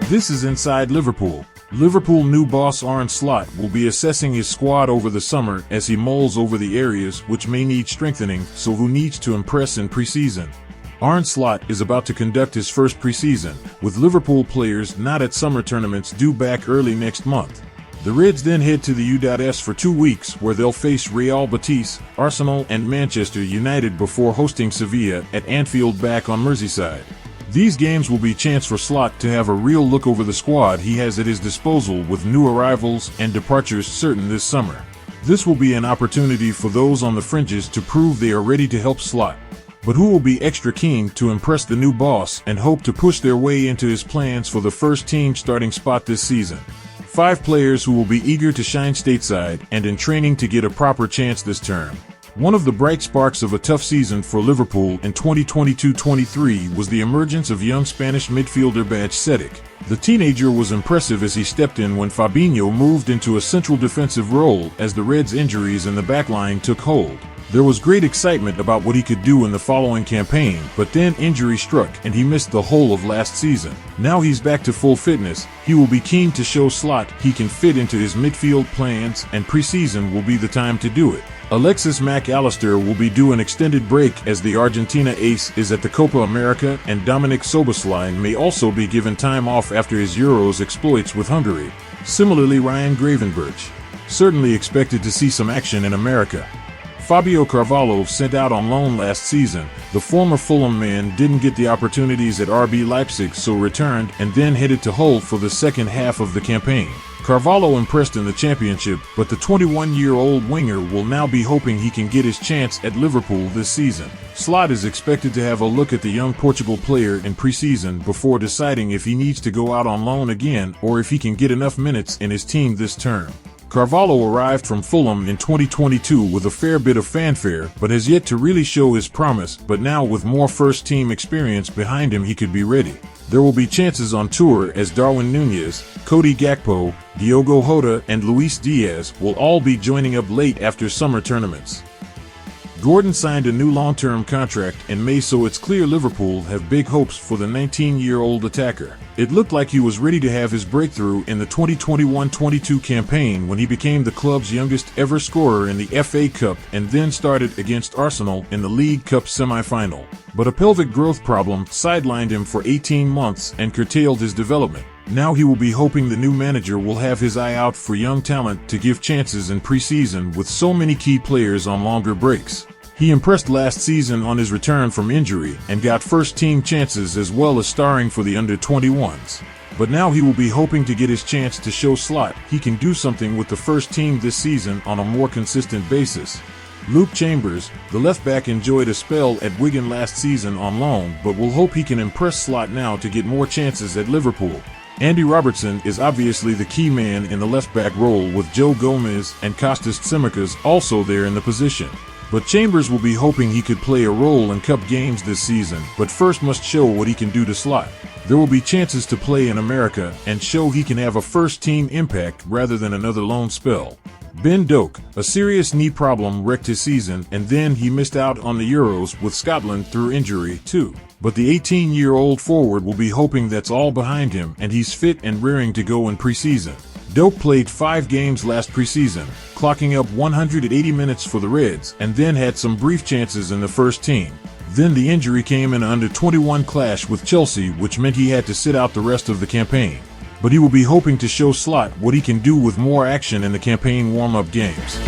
This is Inside Liverpool. Liverpool new boss Arne Slot will be assessing his squad over the summer as he mulls over the areas which may need strengthening, so who needs to impress in preseason. Arne Slot is about to conduct his first preseason, with Liverpool players not at summer tournaments due back early next month. The Reds then head to the U.S. for 2 weeks, where they'll face Real Betis, Arsenal and Manchester United before hosting Sevilla at Anfield back on Merseyside. These games will be a chance for Slot to have a real look over the squad he has at his disposal, with new arrivals and departures certain this summer. This will be an opportunity for those on the fringes to prove they are ready to help Slot. But who will be extra keen to impress the new boss and hope to push their way into his plans for the first team starting spot this season? 5 players who will be eager to shine stateside and in training to get a proper chance this term. One of the bright sparks of a tough season for Liverpool in 2022-23 was the emergence of young Spanish midfielder Baj Cedic. The teenager was impressive as he stepped in when Fabinho moved into a central defensive role as the Reds' injuries in the backline took hold. There was great excitement about what he could do in the following campaign, but then injury struck and he missed the whole of last season. Now he's back to full fitness. He will be keen to show Slot he can fit into his midfield plans, and preseason will be the time to do it. Alexis Mac Allister will be due an extended break as the Argentina ace is at the Copa America, and Dominik Szoboszlai may also be given time off after his Euros exploits with Hungary. Similarly, Ryan Gravenberch certainly expected to see some action in America. Fabio Carvalho, sent out on loan last season, the former Fulham man didn't get the opportunities at RB Leipzig, so returned and then headed to Hull for the second half of the campaign. Carvalho impressed in the Championship, but the 21-year-old winger will now be hoping he can get his chance at Liverpool this season. Slot is expected to have a look at the young Portugal player in preseason before deciding if he needs to go out on loan again or if he can get enough minutes in his team this term. Carvalho arrived from Fulham in 2022 with a fair bit of fanfare, but has yet to really show his promise, but now with more first-team experience behind him he could be ready. There will be chances on tour as Darwin Núñez, Cody Gakpo, Diogo Jota and Luis Diaz will all be joining up late after summer tournaments. Gordon signed a new long-term contract in May, so it's clear Liverpool have big hopes for the 19-year-old attacker. It looked like he was ready to have his breakthrough in the 2021-22 campaign when he became the club's youngest ever scorer in the FA Cup and then started against Arsenal in the League Cup semi-final. But a pelvic growth problem sidelined him for 18 months and curtailed his development. Now he will be hoping the new manager will have his eye out for young talent to give chances in preseason with so many key players on longer breaks. He impressed last season on his return from injury and got first-team chances as well as starring for the under-21s. But now he will be hoping to get his chance to show Slot he can do something with the first team this season on a more consistent basis. Luke Chambers, the left-back, enjoyed a spell at Wigan last season on loan, but will hope he can impress Slot now to get more chances at Liverpool. Andy Robertson is obviously the key man in the left-back role, with Joe Gomez and Kostas Tsimikas also there in the position. But Chambers will be hoping he could play a role in cup games this season, but first must show what he can do to Slot. There will be chances to play in America and show he can have a first-team impact rather than another loan spell. Ben Doak, a serious knee problem wrecked his season, and then he missed out on the Euros with Scotland through injury too. But the 18-year-old forward will be hoping that's all behind him and he's fit and raring to go in preseason. Doak played 5 games last preseason, clocking up 180 minutes for the Reds, and then had some brief chances in the first team. Then the injury came in an under-21 clash with Chelsea, which meant he had to sit out the rest of the campaign. But he will be hoping to show Slot what he can do with more action in the campaign warm-up games.